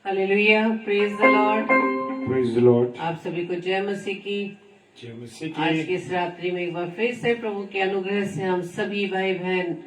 Hallelujah, praise the Lord. Praise the Lord. आप सभी को जय मसीह की। जय मसीह की। आज की इस रात्रि में एक बार फिर से प्रभु के अनुग्रह से हम सभी भाई बहन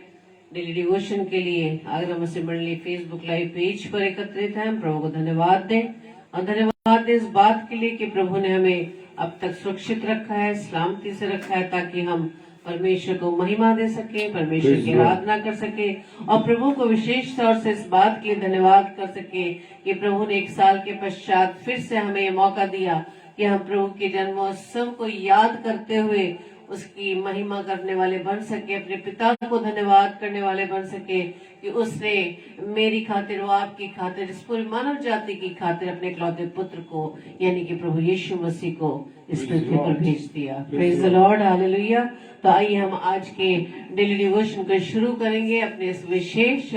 डेली डिवोशन के लिए आगरा मसीह मंडली फेसबुक लाइव पेज पर एकत्रित हैं। हम प्रभु को धन्यवाद दें और धन्यवाद दें इस बात के लिए कि प्रभु ने हमें अब तक सुरक्षित रखा है, सलामती से रखा है, ताकि हम परमेश्वर को महिमा दे सके, परमेश्वर की आराधना कर सके और प्रभु को विशेष तौर से इस बात के लिए धन्यवाद कर सके कि प्रभु ने एक साल के पश्चात फिर से हमें ये मौका दिया कि हम प्रभु के जन्मोत्सव को याद करते हुए उसकी महिमा करने वाले बन सके, अपने पिता को धन्यवाद करने वाले बन सके कि उसने मेरी खातिर व आपकी खातिर, इस पूरी मानव जाति की खातिर अपने इकलौते पुत्र को यानी कि प्रभु यीशु मसीह को इस पृथ्वी पर भेज दिया। Praise the lord, hallelujah. तो आइए हम आज के डेली डिवोशन को शुरू करेंगे अपने इस विशेष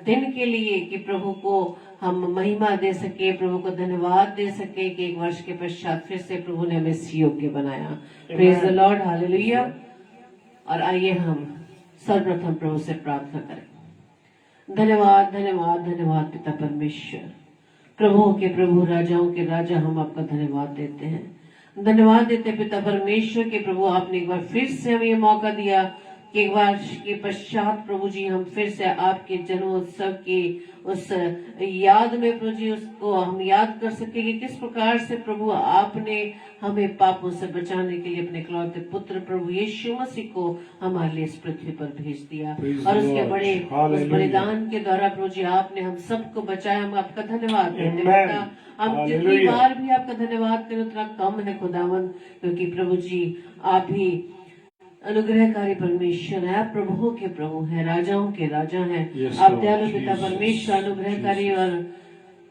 दिन के लिए कि प्रभु को हम महिमा दे सके, प्रभु को धन्यवाद दे सके कि एक वर्ष के पश्चात फिर से प्रभु ने हमें योग्य बनाया। Praise the lord, hallelujah. और आइए हम सर्वप्रथम प्रभु से प्रार्थना करें। धन्यवाद धन्यवाद धन्यवाद पिता परमेश्वर, प्रभुओं के प्रभु, राजाओं के राजा, हम आपका धन्यवाद देते हैं। धन्यवाद देते पिता परमेश्वर के प्रभु, आपने एक बार फिर से हमें ये मौका दिया कि एक वर्ष के पश्चात प्रभु जी हम फिर से आपके जन्मोत्सव की उस याद में प्रभु जी उसको हम याद कर सके कि किस प्रकार से प्रभु आपने हमें पापों से बचाने के लिए अपने इकलौते पुत्र प्रभु यीशु मसीह को हमारे लिए इस पृथ्वी पर भेज दिया और उसके बड़े उस बलिदान के द्वारा प्रभु जी आपने हम सबको बचाया। हम आपका धन्यवाद देते हैं। हम जितनी बार भी आपका धन्यवाद करें उतना कम है खुदावंद, क्योंकि प्रभु जी आप ही अनुग्रहकारी परमेश्वर है, आप प्रभुओं के प्रभु हैं, राजाओं के राजा हैं। आप दयालु पिता परमेश्वर, अनुग्रहकारी और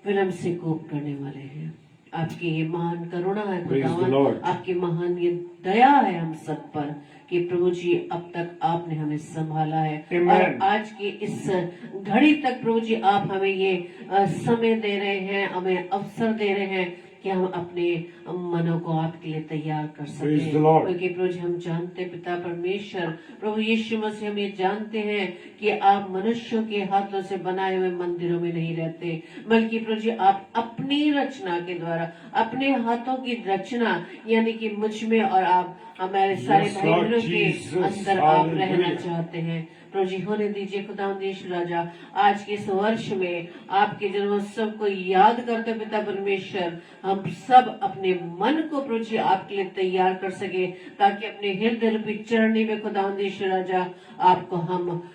विनम्र से कोप करने वाले हैं। आपकी ये महान करुणा है खुदावन, आपकी महान ये दया है हम सब पर कि प्रभु जी अब तक आपने हमें संभाला है और आज की इस घड़ी तक प्रभु जी आप हमें ये समय दे रहे हैं, हमें अवसर दे रहे हैं कि हम अपने मनों को आपके लिए तैयार कर सकें, क्योंकि प्रभु जी हम जानते पिता परमेश्वर, प्रभु यीशु मसीह हम ये जानते हैं कि आप मनुष्यों के हाथों से बनाए हुए मंदिरों में नहीं रहते, बल्कि प्रभु जी आप अपनी रचना के द्वारा, अपने हाथों की रचना यानी कि मुझ में और आप हमारे सारे भाई बहनों के अंदर आप रहना चाहते हैं। प्रभु जी होने दीजिए खुदावंद राजा, आज के इस वर्ष में आपके जन्मोत्सव को याद करते पिता परमेश्वर हम सब अपने मन को प्रभु जी आपके लिए तैयार कर सके, ताकि अपने हृदय रूपी चरणी में खुदावंद राजा आपको हम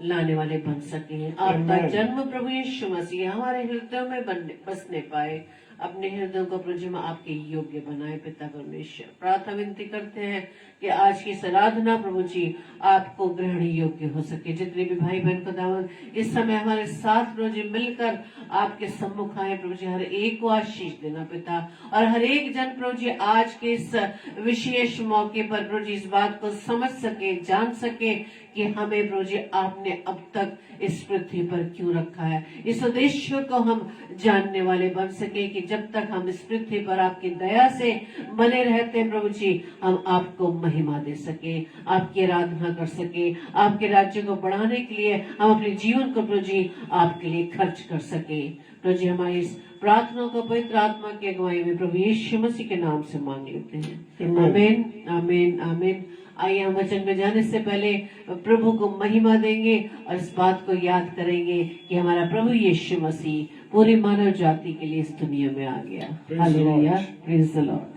लाने वाले बन सके। आपका जन्म प्रभु यीशु मसीह हमारे हृदय में बसने पाए, अपने हृदय को प्रभु जी में आपके योग्य बनाए पिता परमेश्वर। प्रार्थना विनती करते हैं कि आज की आराधना प्रभु जी आपको ग्रहण योग्य हो सके। जितने भी भाई बहन को दावन इस समय हमारे साथ प्रभु जी मिलकर आपके सम्मुख आए, प्रभु जी हर एक को आशीष देना पिता, और हर एक जन प्रभु जी आज के इस विशेष मौके पर प्रभु जी इस बात को समझ सके, जान सके कि हमें प्रभु जी आपने अब तक इस पृथ्वी पर क्यों रखा है। इस उद्देश्य को हम जानने वाले बन सके कि जब तक हम इस पृथ्वी पर आपकी दया से बने रहते हैं प्रभु जी, हम आपको महिमा दे सके, आपकी आराधना कर सके, आपके राज्य को बढ़ाने के लिए हम अपने जीवन को प्रभु जी आपके लिए खर्च कर सके। प्रभु जी हमारी इस प्रार्थना को पवित्र आत्मा की अगुवाई में प्रभु यीशु मसीह के नाम से मांग लेते हैं। आमीन आमीन आमीन। आइए हम वचन में जाने से पहले प्रभु को महिमा देंगे और इस बात को याद करेंगे कि हमारा प्रभु यीशु मसीह पूरी मानव जाति के लिए इस दुनिया में आ गया। Hallelujah, praise the Lord.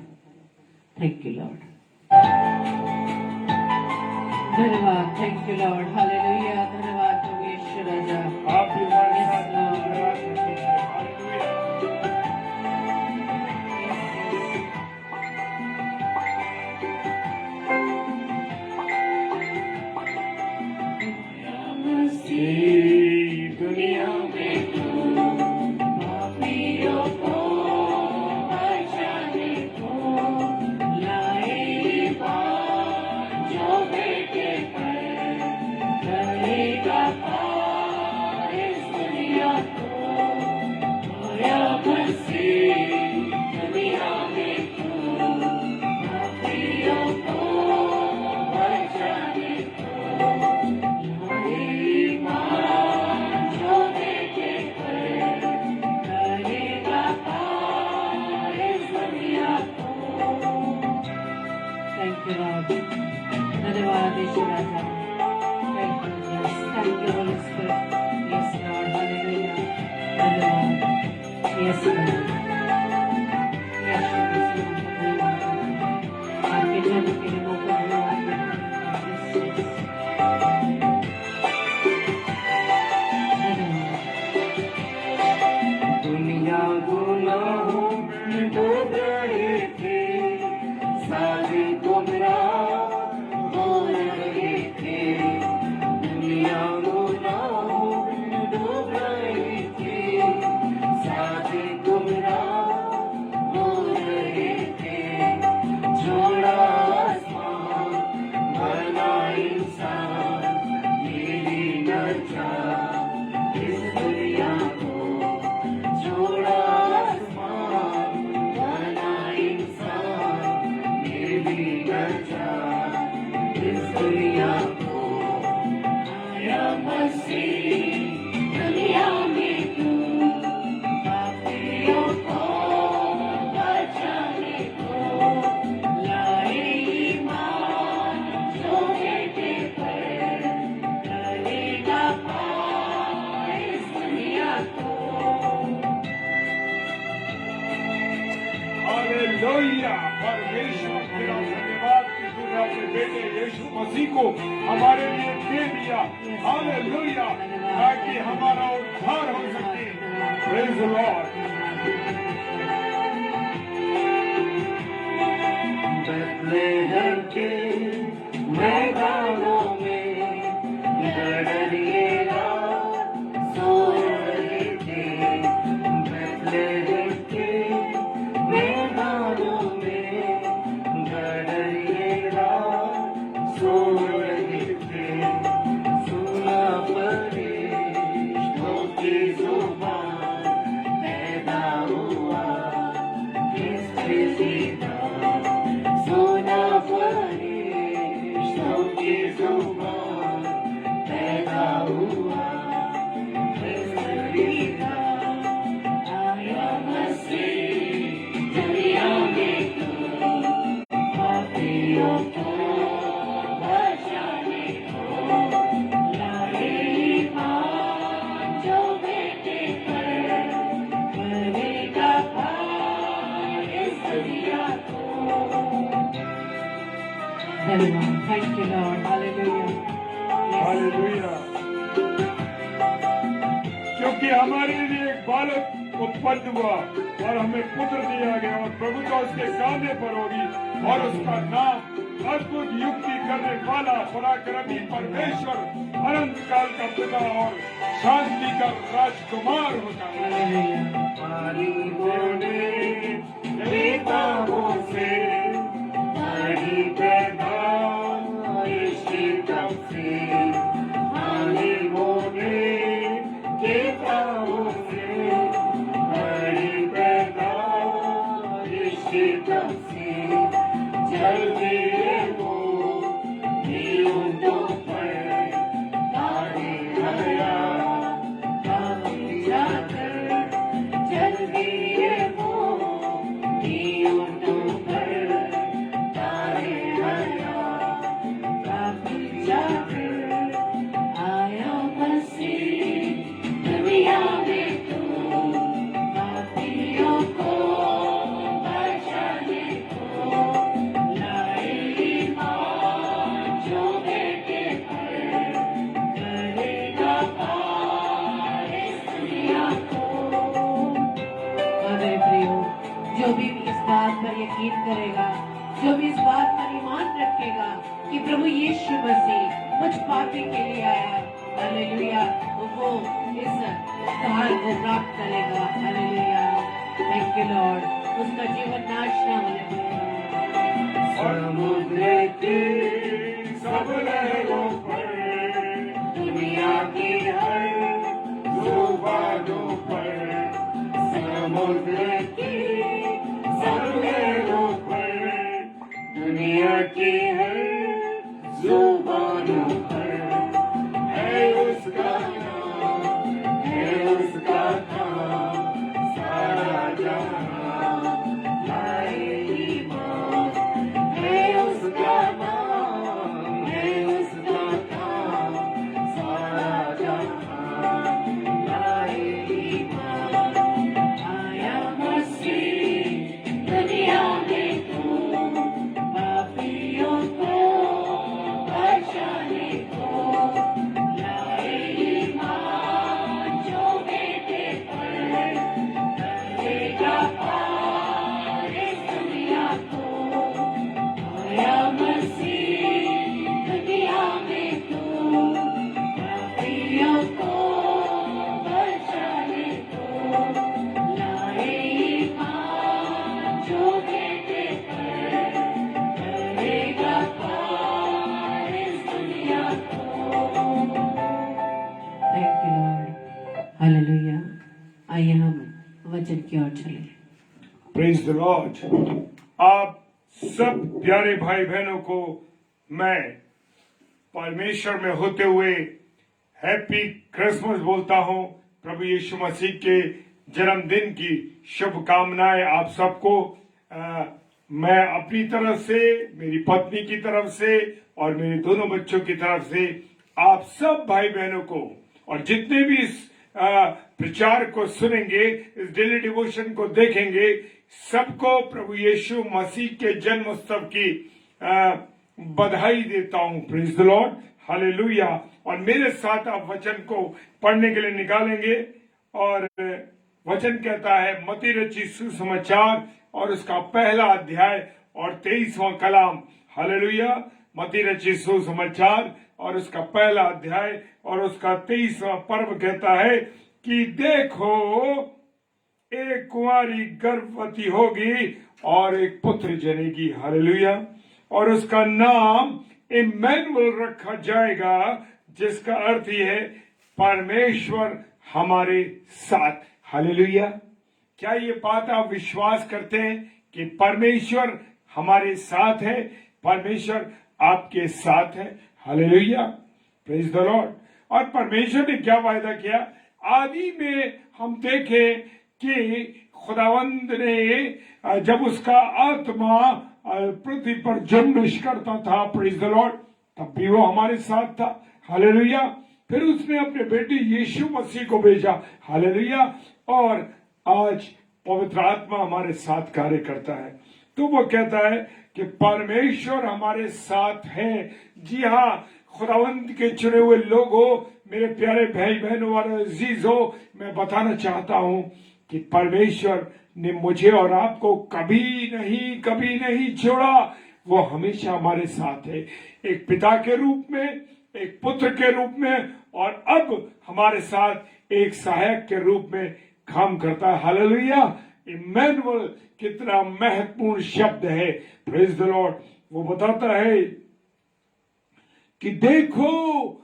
Thank you Lord, धन्यवाद, थैंक यू लॉर्ड, हालेलुया, धन्यवाद प्रभु यीशु राजा। आप भी हमारे साथ दुनिया में पापियों को बचाने को लाए पार, जो बेटे पर करेगा पार इस दुनिया को। आया मसीह दुनिया में पापियों को बचाने को लाए पार, जो बेटे पर धन्यवाद। Yes God. आपके जन्म के लिए मौका धन्यवाद देते हैं। दुनिया गुनाहों में डूब रही थी, सारी गुमराह हो रही थी। दुनिया गुनाहों में डूब रही थी, सारी गुमराह हो रही थी। छोड़ा आसमान, बना इंसान, मेरी नचा इस दुनिया को। छोड़ा आसमान, बना इंसान, मेरी नचा इस दुनिया को। आया मसीह दुनिया में तू, पापियों को बचाने को। लाए ईमान जो बेटे पर, करेगा पार इस दुनिया को। हालेलुया। परमेश्वर तेरा धन्यवाद कि तूने अपने बेटे यीशु मसीह को हमारे लिए दे दिया। हालेलुया, ताकि हमारा उद्धार हो सके। Praise the Lord. बेथलेहम के मैदानों में गडरिएगा सो रहे थे। बेथलेहम के मैदानों में गडरिएगा सो रहे थे। सुना फरिश्तों की जुबान, पैदा हुआ किससे सीधा। सुना फरिश्तों की जुबान, पैदा हुआ किससे सीधा। आया मसीह दुनिया में तू, पापियों को बचाने को। लाए ईमान जो बेटे पर, करेगा पार इस दुनिया को। धन्यवाद। Thank you Lord. Hallelujah. Hallelujah. क्योंकि हमारे लिए एक बालक उत्पन्न हुआ और हमें पुत्र दिया गया, और प्रभुता उसके कांधे पर होगी, और उसका नाम अद्भुत युक्ति करने वाला, पराक्रमी परमेश्वर, अनंत काल का पिता और शांति का राजकुमार होगा। हालेलुया। पानी होने बेताबों से, बड़ी पैदाइश की तब से। पानी होने के ताबों से, बड़ी पैदाइश की तब से। चल दिए वो ऊँटों पर, तारे हया काफी जाकर। चल दिए वो ऊँटों पर, तारे हया काफी जाकर। आया मसीह दुनिया में तू, पापियों को बचाने को। लाए ईमान जो बेटे पर, करेगा पार इस दुनिया को। मेरे प्रियो, जो भी इस बात पर यकीन करेगा, जो भी इस बात पर ईमान रखेगा कि प्रभु यीशु मसीह मुझ पापी के लिए आया, हालेलुया, तो वो इस उद्धार को प्राप्त करेगा। हालेलुया। Thank you Lord. उसका जीवन नाश न होने पाएगा। समुद्र की सब लहरों पर, दुनिया की हर जुबानों पर। समुद्र की सब लहरों पर, दुनिया की हर जुबानों पर। है उसका नाम, है उसका नाम, सारा जहां लाए ईमान। है उसका नाम, है उसका नाम, सारा जहां लाए ईमान। वचन की ओर चले। Praise the Lord. आप सब प्यारे भाई बहनों को मैं परमेश्वर में होते हुए हैप्पी क्रिसमस बोलता हूं। प्रभु यीशु मसीह के जन्मदिन की शुभकामनाएं आप सबको मैं अपनी तरफ से, मेरी पत्नी की तरफ से और मेरे दोनों बच्चों की तरफ से आप सब भाई बहनों को और जितने भी इस प्रचार को सुनेंगे, इस डेली डिवोशन को देखेंगे, सबको प्रभु यीशु मसीह के जन्म उत्सव की बधाई देता हूं। Praise the lord, hallelujah. और मेरे साथ आप वचन को पढ़ने के लिए निकालेंगे और वचन कहता है मत्ती रचित सुसमाचार और उसका पहला अध्याय और 23वां कलाम। हालेलुया। मत्ती रचित सुसमाचार और उसका पहला अध्याय और उसका 23वां पर्व कहता है कि देखो एक कुंवारी गर्भवती होगी और एक पुत्र जनेगी। हालेलुया। और उसका नाम इम्मैनुअल रखा जाएगा, जिसका अर्थ यह है परमेश्वर हमारे साथ। हालेलुया। क्या ये बात आप विश्वास करते हैं कि परमेश्वर हमारे साथ है, परमेश्वर आपके साथ है? Hallelujah, praise the Lord. और परमेश्वर ने क्या वायदा किया? आदि में हम देखें कि खुदावंद ने जब उसका आत्मा पृथ्वी पर जन्मिश करता था, प्रेज द लॉर्ड, तब भी वो हमारे साथ था। हालेलुया। फिर उसने अपने बेटे यीशु मसीह को भेजा। हालेलुया। और आज पवित्र आत्मा हमारे साथ कार्य करता है। तो वो कहता है कि परमेश्वर हमारे साथ है। जी हाँ, खुदावंद के चुने हुए लोगों, मेरे प्यारे भाई बहनों और अजीजों, मैं बताना चाहता हूं कि परमेश्वर ने मुझे और आपको कभी नहीं छोड़ा। वो हमेशा हमारे साथ है, एक पिता के रूप में, एक पुत्र के रूप में और अब हमारे साथ एक सहायक के रूप में काम करता है। हालेलुया। इम्मैनुअल कितना महत्वपूर्ण शब्द है। Praise the Lord. वो बताता है कि देखो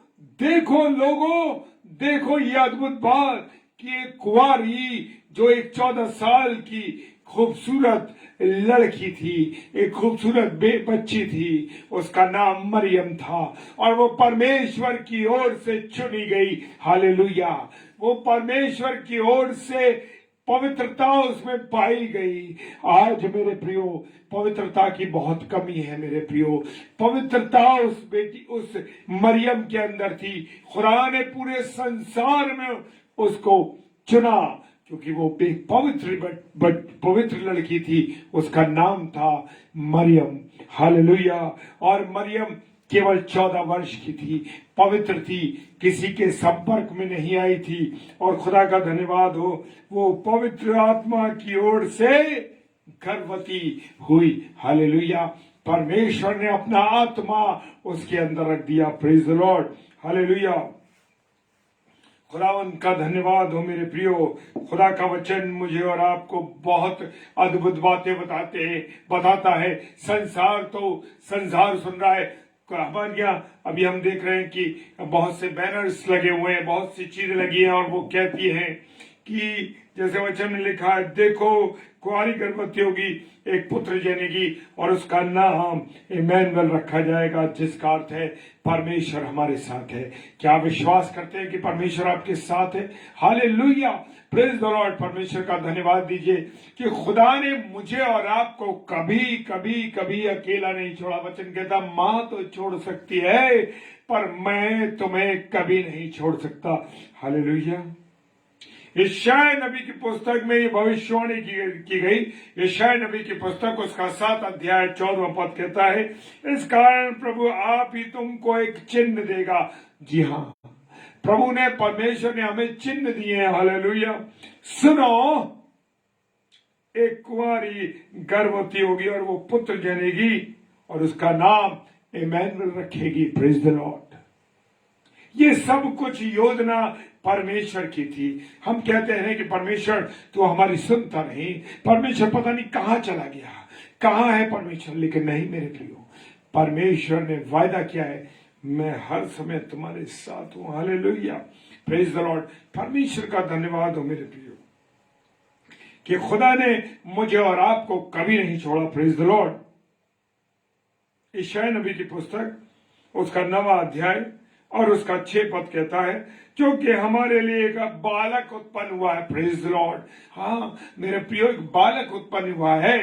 लोगों, देखो ये अद्भुत बात कि एक कुंवारी जो एक 14 साल की खूबसूरत लड़की थी, एक खूबसूरत बच्ची थी, उसका नाम मरियम था और वो परमेश्वर की ओर से चुनी गई। हालेलुया। वो परमेश्वर की ओर से पवित्रता उसमें पाई गई। आज मेरे प्रियो, पवित्रता की बहुत कमी है मेरे प्रियो। पवित्रता उस मरियम के अंदर थी। खुदा ने पूरे संसार में उसको चुना क्योंकि वो एक पवित्र लड़की थी। उसका नाम था मरियम। हालेलुया। और मरियम केवल 14 वर्ष की थी, पवित्र थी, किसी के संपर्क में नहीं आई थी और खुदा का धन्यवाद हो, वो पवित्र आत्मा की ओर से गर्भवती हुई। हालेलुया। परमेश्वर ने अपना आत्मा उसके अंदर रख दिया। Praise the lord. हालेलुया। खुदावंद का धन्यवाद हो मेरे प्रियो। खुदा का वचन मुझे और आपको बहुत अद्भुत बातें बताता है। संसार सुन रहा है। हमारे यहाँ अभी हम देख रहे हैं कि बहुत से बैनर्स लगे हुए हैं, बहुत सी चीजें लगी हैं और वो कहती हैं कि जैसे वचन में लिखा है, देखो कुंवारी गर्भवती होगी, एक पुत्र जनेगी और उसका नाम इम्मैनुअल रखा जाएगा, जिसका अर्थ है परमेश्वर हमारे साथ है। क्या आप विश्वास करते हैं कि परमेश्वर आपके साथ है? हालेलुया। Praise the Lord. परमेश्वर का धन्यवाद दीजिए कि खुदा ने मुझे और आपको कभी अकेला नहीं छोड़ा। वचन कहता, मां तो छोड़ सकती है पर मैं तुम्हें कभी नहीं छोड़ सकता। हालेलुया। यशायाह नबी की पुस्तक में ये भविष्यवाणी की गई। यशायाह नबी की पुस्तक उसका 7 अध्याय 14वां पद कहता है, इस कारण प्रभु आप ही तुमको एक चिन्ह देगा। जी हाँ, प्रभु ने, परमेश्वर ने हमें चिन्ह दिए हैं। हालेलुया। सुनो, एक कुंवारी गर्भवती होगी और वो पुत्र जनेगी और उसका नाम इम्मैनुअल रखेगी। Praise the Lord. ये सब कुछ योजना परमेश्वर की थी। हम कहते हैं कि परमेश्वर तो हमारी सुनता नहीं, परमेश्वर पता नहीं कहां चला गया, कहां है परमेश्वर। लेकिन नहीं मेरे प्रियो, परमेश्वर ने वायदा किया है, मैं हर समय तुम्हारे साथ हूं। हालेलुया। Praise the Lord. परमेश्वर का धन्यवाद हो मेरे प्रियो। कि खुदा ने मुझे और आपको कभी नहीं छोड़ा। Praise the Lord. यशायाह नबी की पुस्तक उसका 9वां अध्याय और उसका 6 पद कहता है, क्योंकि हमारे लिए एक बालक उत्पन्न हुआ है। Praise the Lord. हाँ मेरे प्रियो, एक बालक उत्पन्न हुआ है।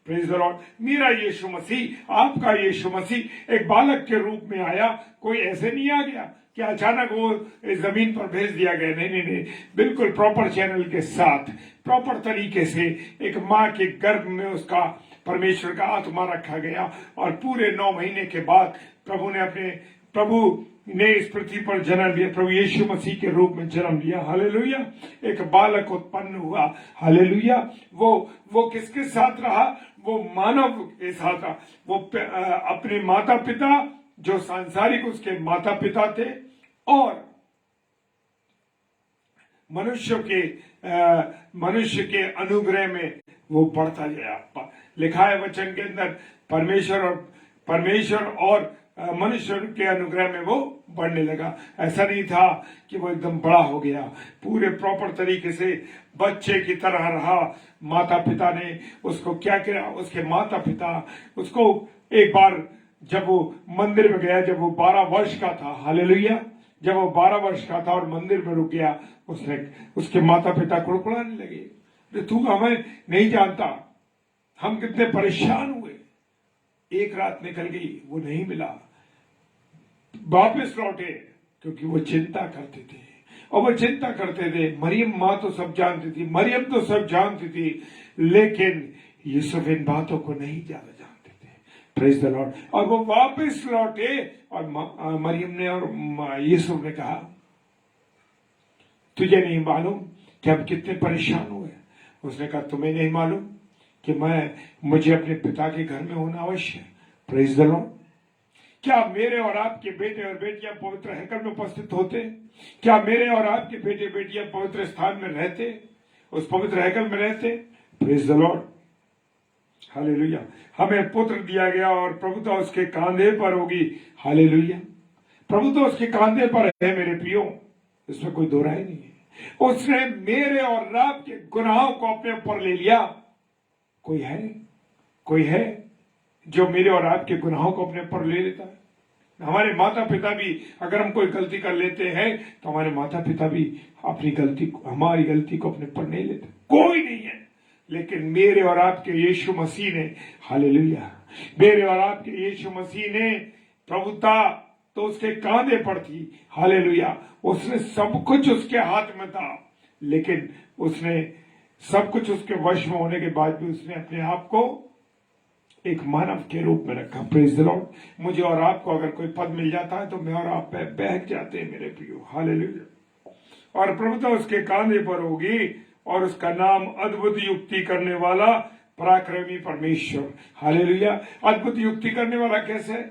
Praise the Lord. मेरा यीशु मसीह, आपका यीशु मसीह एक बालक के रूप में आया। कोई ऐसे नहीं आ गया कि अचानक वो इस जमीन पर भेज दिया गया। नहीं नहीं नहीं, बिल्कुल प्रॉपर चैनल के साथ, प्रॉपर तरीके से एक माँ के गर्भ में उसका परमेश्वर का आत्मा रखा गया और पूरे 9 महीने के बाद प्रभु ने इस पृथ्वी पर जन्म लिया। प्रभु यीशु मसीह के रूप में जन्म लिया। हालेलुया। एक बालक उत्पन्न हुआ। हालेलुया। वो किसके साथ रहा? वो मानव के साथ रहा। वो अपने माता पिता, जो सांसारिक उसके माता पिता थे, और मनुष्य के अनुग्रह में वो बढ़ता गया। लिखा है वचन के अंदर, परमेश्वर और मनुष्य के अनुग्रह में वो बढ़ने लगा। ऐसा नहीं था कि वो एकदम बड़ा हो गया। पूरे प्रॉपर तरीके से बच्चे की तरह रहा। माता पिता ने उसको क्या किया? उसके माता पिता उसको एक बार जब वो मंदिर में गया, जब वो 12 वर्ष का था, हालेलुया, जब वो 12 वर्ष का था और मंदिर में रुक गया, उसके माता पिता कुड़कुड़ाने लगे, तू हमें नहीं जानता, हम कितने परेशान हुए। एक रात निकल गई, वो नहीं मिला, वापस लौटे, क्योंकि वो चिंता करते थे। और वो चिंता करते थे। मरियम माँ तो सब जानती थी, मरियम तो सब जानती थी, लेकिन यूसुफ इन बातों को नहीं ज्यादा जानते थे। Praise the Lord. और वो वापस लौटे और मरियम ने और यूसुफ ने कहा, तुझे नहीं मालूम कि हम कितने परेशान हुए? उसने कहा, तुम्हें नहीं मालूम कि मुझे अपने पिता के घर में होना अवश्य है। Praise the Lord. क्या मेरे और आपके बेटे और बेटियां पवित्र हैकल में उपस्थित होते? क्या मेरे और आपके बेटे बेटियां पवित्र स्थान में रहते, उस पवित्र हैकल में रहते? Praise the lord. हालेलुया। हमें पुत्र दिया गया और प्रभुता उसके कांधे पर होगी। हालेलुया। प्रभुता उसके कांधे पर है मेरे प्रियो, इसमें कोई दो राय नहीं है। उसने मेरे और आपके गुनाहों को अपने ऊपर ले लिया। कोई है जो मेरे और आपके गुनाहों को अपने ऊपर ले लेता है? हमारे माता पिता भी, अगर हम कोई गलती कर लेते हैं तो हमारे माता पिता भी हमारी गलती को अपने ऊपर नहीं लेते। कोई नहीं है। लेकिन मेरे और आपके यीशु मसीह ने, हालेलुया, मेरे और आपके यीशु मसीह ने, प्रभुता तो उसके कांधे पर थी। हालेलुया। उसने सब कुछ उसके हाथ में था, लेकिन उसने सब कुछ उसके वश में होने के बाद भी उसने अपने आप को एक मानव के रूप में रखा। Praise the Lord. मुझे और आपको अगर कोई पद मिल जाता है तो मैं और आप बहक जाते हैं मेरे प्रियो। हालेलुया। और प्रभुता उसके कांधे पर होगी और उसका नाम अद्भुत युक्ति करने वाला, पराक्रमी परमेश्वर। हालेलुया। अद्भुत युक्ति करने वाला कैसे?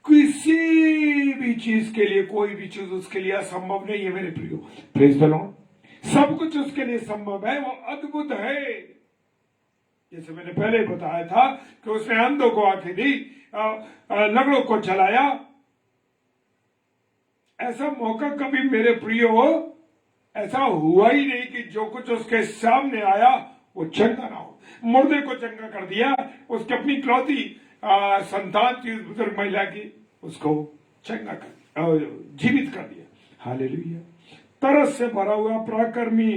किसी भी चीज के लिए, कोई भी चीज उसके लिए असंभव नहीं है मेरे प्रियो। Praise the Lord. सब कुछ उसके लिए संभव है। वो अद्भुत है। जैसे मैंने पहले बताया था कि उसने अंधों को आंखें दी, लंगड़ों को चलाया। ऐसा मौका कभी मेरे प्रियो ऐसा हुआ ही नहीं कि जो कुछ उसके सामने आया वो चंगा ना हो। मुर्दे को चंगा कर दिया। उसकी अपनी इकलौती संतान थी उस बुजुर्ग महिला की, उसको चंगा कर, जीवित कर दिया। हालेलुया। तरस से भरा हुआ, पराक्रमी,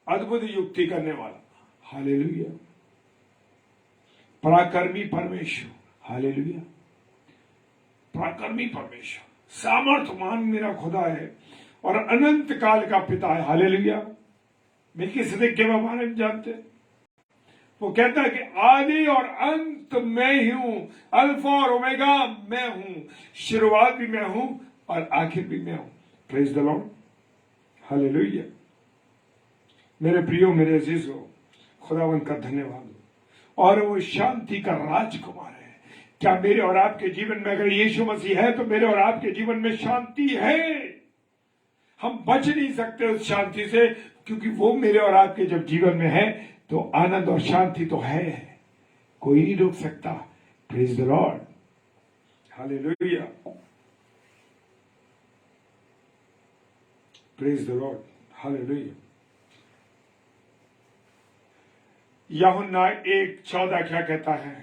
अद्भुत युक्ति करने वाला। हालेलुया। पराक्रमी परमेश्वर। हालेलुया। पराक्रमी परमेश्वर, सामर्थ्यवान मेरा खुदा है और अनंत काल का पिता है। हालेलुया। मेलकिसदेक के बारे में जानते हैं? वो कहता है कि आदि और अंत मैं ही हूं, अल्फा और ओमेगा मैं हूं, शुरुआत भी मैं हूं और आखिर भी मैं हूं। Praise the lord. हालेलुया। मेरे प्रियो, मेरे अजीजों, खुदावंत का धन्यवाद। और वो शांति का राजकुमार है। क्या मेरे और आपके जीवन में अगर यीशु मसीह है तो मेरे और आपके जीवन में शांति है। हम बच नहीं सकते उस शांति से, क्योंकि वो मेरे और आपके जब जीवन में है तो आनंद और शांति तो है, कोई नहीं रोक सकता। Praise the lord. Hallelujah. Praise the lord. Hallelujah. यूहन्ना 1:14 क्या कहता है?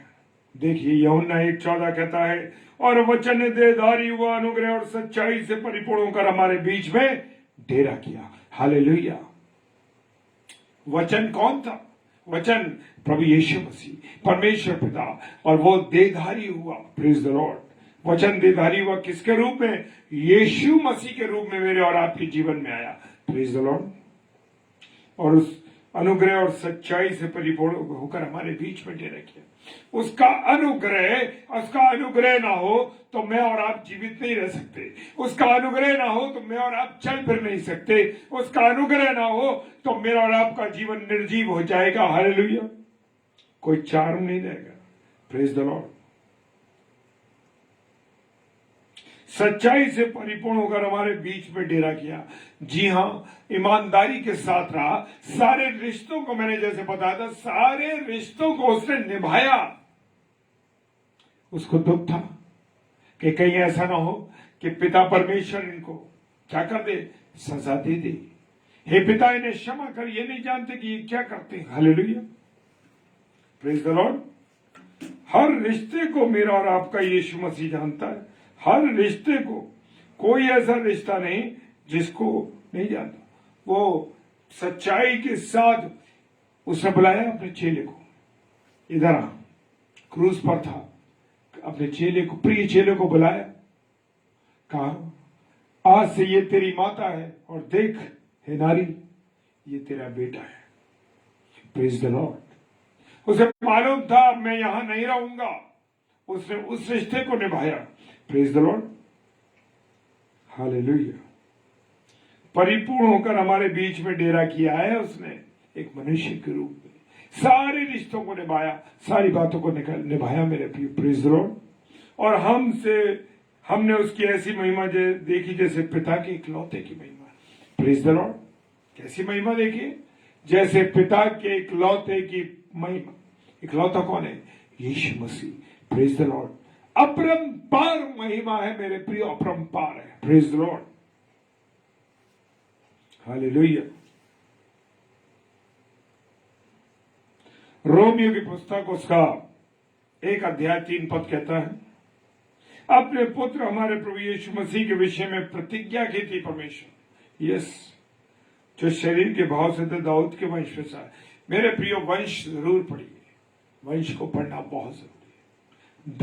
देखिए यूहन्ना 1:14 कहता है, और वचन देहधारी हुआ, अनुग्रह और सच्चाई से परिपूर्ण होकर हमारे बीच में डेरा किया। हालेलुया। वचन कौन था? वचन प्रभु यीशु मसीह, परमेश्वर पिता, और वो देहधारी हुआ। Praise the Lord. वचन देहधारी हुआ किसके रूप में? यीशु मसीह के रूप में मेरे और आपके जीवन में आया। Praise the Lord. और उस अनुग्रह और सच्चाई से परिपूर्ण होकर हमारे बीच में डेरा किया। उसका अनुग्रह ना हो तो मैं और आप जीवित नहीं रह सकते। उसका अनुग्रह ना हो तो मैं और आप चल फिर नहीं सकते। उसका अनुग्रह ना हो तो मेरा और आपका जीवन निर्जीव हो जाएगा। हालेलुया। कोई चार्म नहीं रहेगा। Praise the Lord. सच्चाई से परिपूर्ण होकर हमारे बीच में डेरा किया। जी हां, ईमानदारी के साथ रहा। सारे रिश्तों को, मैंने जैसे बताया था, सारे रिश्तों को उसने निभाया। उसको दुख था कि कहीं ऐसा ना हो कि पिता परमेश्वर इनको क्या कर दे? सजा दे दे। हे पिता, इन्हें क्षमा कर, ये नहीं जानते कि ये क्या करते हैं। हालेलुया। Praise the lord. हर रिश्ते को मेरा और आपका यीशु मसीह जानता है। हर रिश्ते को, कोई ऐसा रिश्ता नहीं जिसको नहीं जानता। वो सच्चाई के साथ उसने बुलाया अपने चेले को, इधर आ। क्रूस पर था, अपने चेले को, प्रिय चेले को बुलाया, कहा आज से ये तेरी माता है, और देख हे नारी, ये तेरा बेटा है। Praise the Lord. उसे मालूम था मैं यहां नहीं रहूंगा। उसने उस रिश्ते को निभाया। Praise the lord. हालेलुया। परिपूर्ण होकर हमारे बीच में डेरा किया है उसने, एक मनुष्य के रूप में। सारे रिश्तों को निभाया, सारी बातों को निभाया मेरे प्रिय। Praise the Lord. और हमने उसकी ऐसी महिमा देखी जैसे पिता के इकलौते की महिमा। Praise the Lord. कैसी महिमा देखी? जैसे पिता के इकलौते की महिमा। इकलौता कौन है? Yeshu Masih. Praise the lord. अपरंपार महिमा है मेरे प्रिय, अपरंपार है। Praise the lord. हालेलुया। रोमियो की पुस्तक उसका 1:3 कहता है, अपने पुत्र हमारे प्रभु यीशु मसीह के विषय में प्रतिज्ञा की थी परमेश्वर। यस, जो शरीर के भाव से थे, दाऊद के वंश में सा। मेरे प्रिय, वंश जरूर पढ़िए। वंश को पढ़ना बहुत जरूरी है।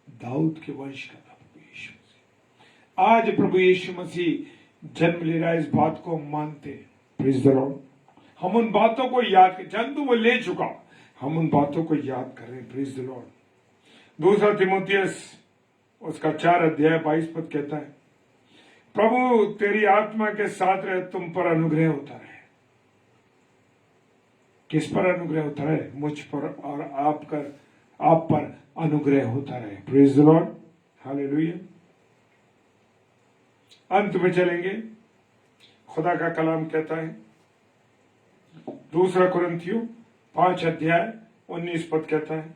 दाऊद के वंश का था प्रभु यीशु मसीह। आज प्रभु यीशु मसीह जन्म ले रहा है, इस बात को मानते हैं। Praise the Lord. हम उन बातों को याद कर, जन्म वो ले चुका, हम उन बातों को याद कर रहे हैं। Praise the Lord. 2 तीमुथियुस उसका 4:22 कहता है, प्रभु तेरी आत्मा के साथ रहे, तुम पर अनुग्रह होता रहे। किस पर अनुग्रह होता रहे? मुझ पर और आप पर अनुग्रह होता रहे। Praise the lord. हालेलुया। अंत में चलेंगे। खुदा का कलाम कहता है, 2 कुरिन्थियों 5:19 कहता है,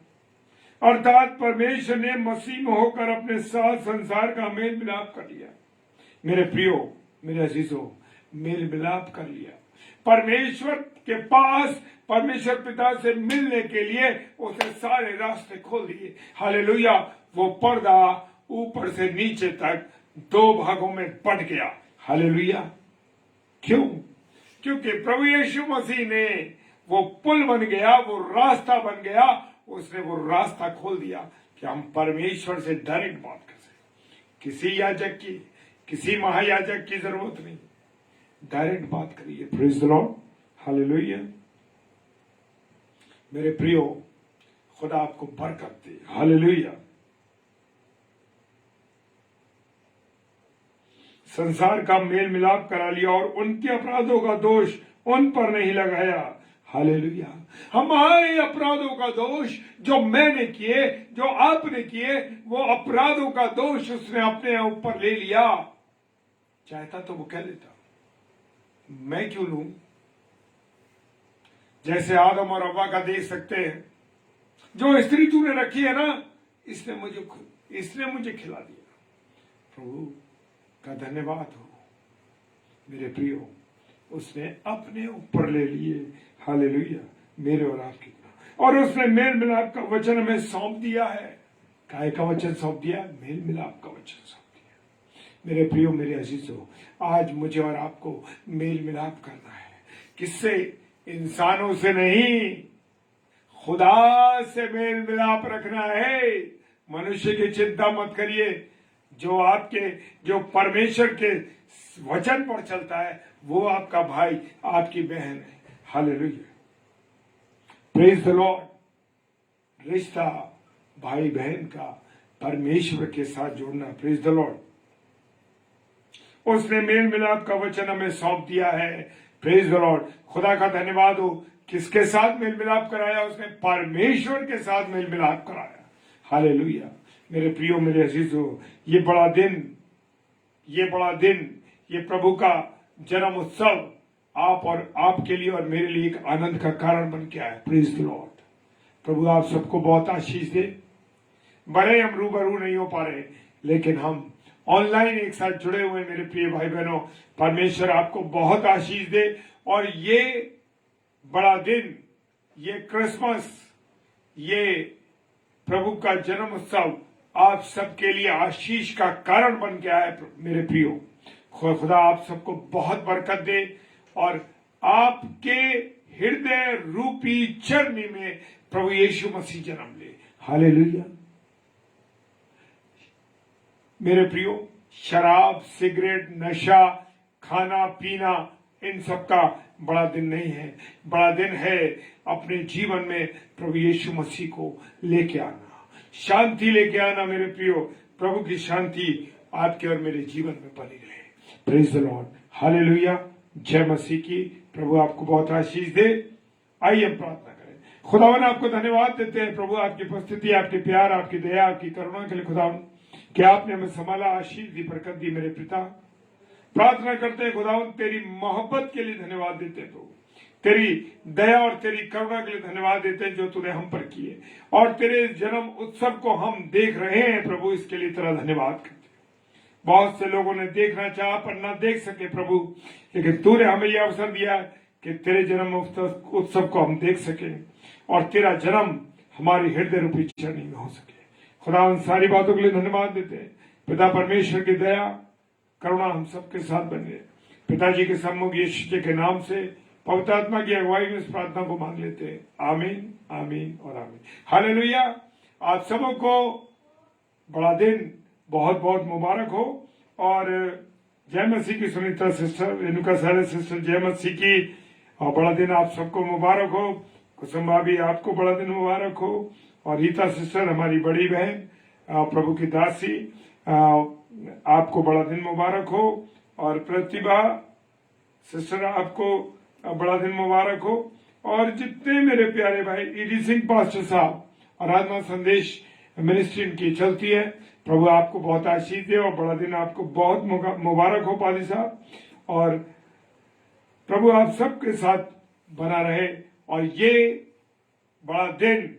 अर्थात परमेश्वर ने मसीह में होकर अपने साथ संसार का मेल मिलाप कर लिया। मेरे प्रियो, मेरे अजीजों, मेल मिलाप कर लिया। परमेश्वर के पास, परमेश्वर पिता से मिलने के लिए उसने सारे रास्ते खोल दिए। हालेलुया। वो पर्दा ऊपर से नीचे तक 2 भागों में बंट गया। हालेलुया। क्यों? क्योंकि प्रभु यीशु मसीह ने वो पुल बन गया, वो रास्ता बन गया। उसने वो रास्ता खोल दिया कि हम परमेश्वर से डायरेक्ट बात कर सकें। किसी याजक की, किसी महायाजक की जरूरत नहीं, डायरेक्ट बात करिए। Praise the lord. हालेलुया। मेरे प्रियो, खुदा आपको बरकत दे। हालेलुया। संसार का मेल मिलाप करा लिया और उनके अपराधों का दोष उन पर नहीं लगाया। हालेलुया। हमारे अपराधों का दोष जो मैंने किए, जो आपने किए, वो अपराधों का दोष उसने अपने ऊपर ले लिया। चाहता तो वो कह देता, मैं क्यों लूं? जैसे आदम और हव्वा का देख सकते हैं, जो स्त्री तूने रखी है ना, इसने मुझे खिला दिया। प्रभु का धन्यवाद हो। मेरे प्रियो, उसने अपने ऊपर ले लिए। हालेलुया, मेरे और आपके गुनाह। और उसने मेल मिलाप का वचन हमें सौंप दिया है। काय का वचन सौंप दिया? मेल मिलाप का वचन सौंप दिया। मेरे प्रियो, मेरे अजीजों, आज मुझे और आपको मेल मिलाप करना है। किससे? इंसानों से नहीं, खुदा से मेल मिलाप रखना है। मनुष्य की चिंता मत करिए। जो परमेश्वर के वचन पर चलता है वो आपका भाई, आपकी बहन है। Hallelujah, praise the Lord. रिश्ता भाई बहन का परमेश्वर के साथ जोड़ना। Praise the Lord. उसने मेल मिलाप का वचन हमें सौंप दिया है। Praise the Lord. खुदा का धन्यवाद हो। किसके साथ मेल मिलाप कराया? उसने परमेश्वर के साथ मेल मिलाप कराया। हालेलुया, मेरे प्रियो, मेरे अजीजों, ये बड़ा दिन, ये प्रभु का जन्म उत्सव आप और आपके लिए और मेरे लिए एक आनंद का कारण बन के आया। Praise the lord. प्रभु आप सबको बहुत आशीष दे। बड़े हम रूबरू नहीं हो पा रहे, लेकिन हम ऑनलाइन एक साथ जुड़े हुए मेरे प्रिय भाई बहनों, परमेश्वर आपको बहुत आशीष दे। और ये बड़ा दिन, ये क्रिसमस, ये प्रभु का जन्म उत्सव आप सबके लिए आशीष का कारण बन के आया। मेरे प्रियो, खुदा आप सबको बहुत बरकत दे और आपके हृदय रूपी चरनी में प्रभु यीशु मसीह जन्म ले। हालेलुया। मेरे प्रियो, शराब, सिगरेट, नशा, खाना पीना, इन सब का बड़ा दिन नहीं है। बड़ा दिन है अपने जीवन में प्रभु यीशु मसीह को लेके आना, शांति लेके आना। मेरे प्रियो, प्रभु की शांति आपके और मेरे जीवन में बनी रहे। Praise the lord. हालेलुया, जय मसीह की। प्रभु आपको बहुत आशीष दे। आइए हम प्रार्थना करें। खुदावन आपको धन्यवाद देते हैं प्रभु, आपकी उपस्थिति, आपके प्यार, आपकी दया, आपकी करुणा के लिए खुदावन, कि आपने हमें संभाला, आशीष दी, बरकत दी। मेरे पिता, प्रार्थना करते हैं खुदावन, तेरी मोहब्बत के लिए धन्यवाद देते हैं प्रभु, तेरी दया और तेरी करुणा के लिए धन्यवाद देते हैं जो तूने हम पर किए, और तेरे जन्म उत्सव को हम देख रहे हैं प्रभु, इसके लिए तेरा धन्यवाद करते हैं। बहुत से लोगों ने देखना चाहा पर ना देख सके प्रभु, लेकिन तूने हमें यह अवसर दिया कि तेरे जन्म उत्सव को हम देख सके और तेरा जन्म हमारी हृदय रूपी चरनी में हो सके। खुदा उन सारी बातों के लिए धन्यवाद देते हैं। पिता परमेश्वर की दया करुणा हम सबके साथ बने। पिताजी के सम्मुख यीशु जी के नाम से पवित्र आत्मा की अगुवाई में इस प्रार्थना को मांग लेते हैं। आमीन, आमीन और आमीन। हालेलुया। आप सबको बड़ा दिन बहुत बहुत मुबारक हो। और जय मसीह की सुनीता सिस्टर, रेणुका सारे सिस्टर, जय मसीह की। और बड़ा दिन आप सबको मुबारक हो। कुसुम भाभी आपको बड़ा दिन मुबारक हो। और रीता सिस्टर हमारी बड़ी बहन, प्रभु की दासी, आपको बड़ा दिन मुबारक हो। और प्रतिभा सिस्टर आपको बड़ा दिन मुबारक हो। और जितने मेरे प्यारे भाई ईडी सिंह पास्टर साहब, आराधना संदेश मिनिस्ट्री इनकी चलती है, प्रभु आपको बहुत आशीष दे और बड़ा दिन आपको बहुत मुबारक हो पादी साहब। और प्रभु आप सबके साथ बना रहे और ये बड़ा दिन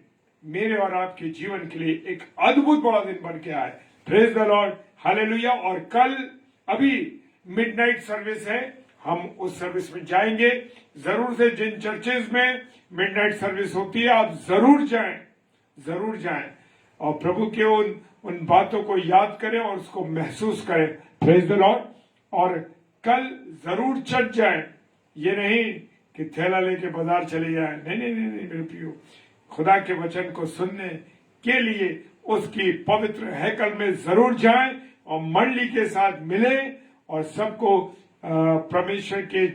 मेरे और आपके जीवन के लिए एक अद्भुत बड़ा दिन बन के आए। Praise the lord, hallelujah. और कल अभी मिडनाइट सर्विस है, हम उस सर्विस में जाएंगे। जरूर से जिन चर्चेज में मिडनाइट सर्विस होती है आप जरूर जाएं, जरूर जाएं और प्रभु के उन बातों को याद करें और उसको महसूस करें। Praise the Lord. और कल जरूर चर्च जाएं, ये नहीं कि थैला लेके बाजार चले जाएं। नहीं नहीं नहीं नहीं मेरे प्रियो, खुदा के वचन को सुनने के लिए उसकी पवित्र हैकल में जरूर जाएं और मंडली के साथ मिलें और सबको परमेश्वर के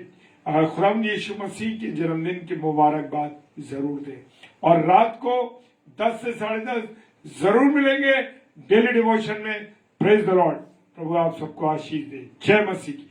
खुदा यीशु मसीह के जन्मदिन की मुबारकबाद जरूर दें। और रात को 10 से 10:30 जरूर मिलेंगे डेली डिवोशन में। Praise the lord. प्रभु आप सबको आशीष दे। जय मसीह की।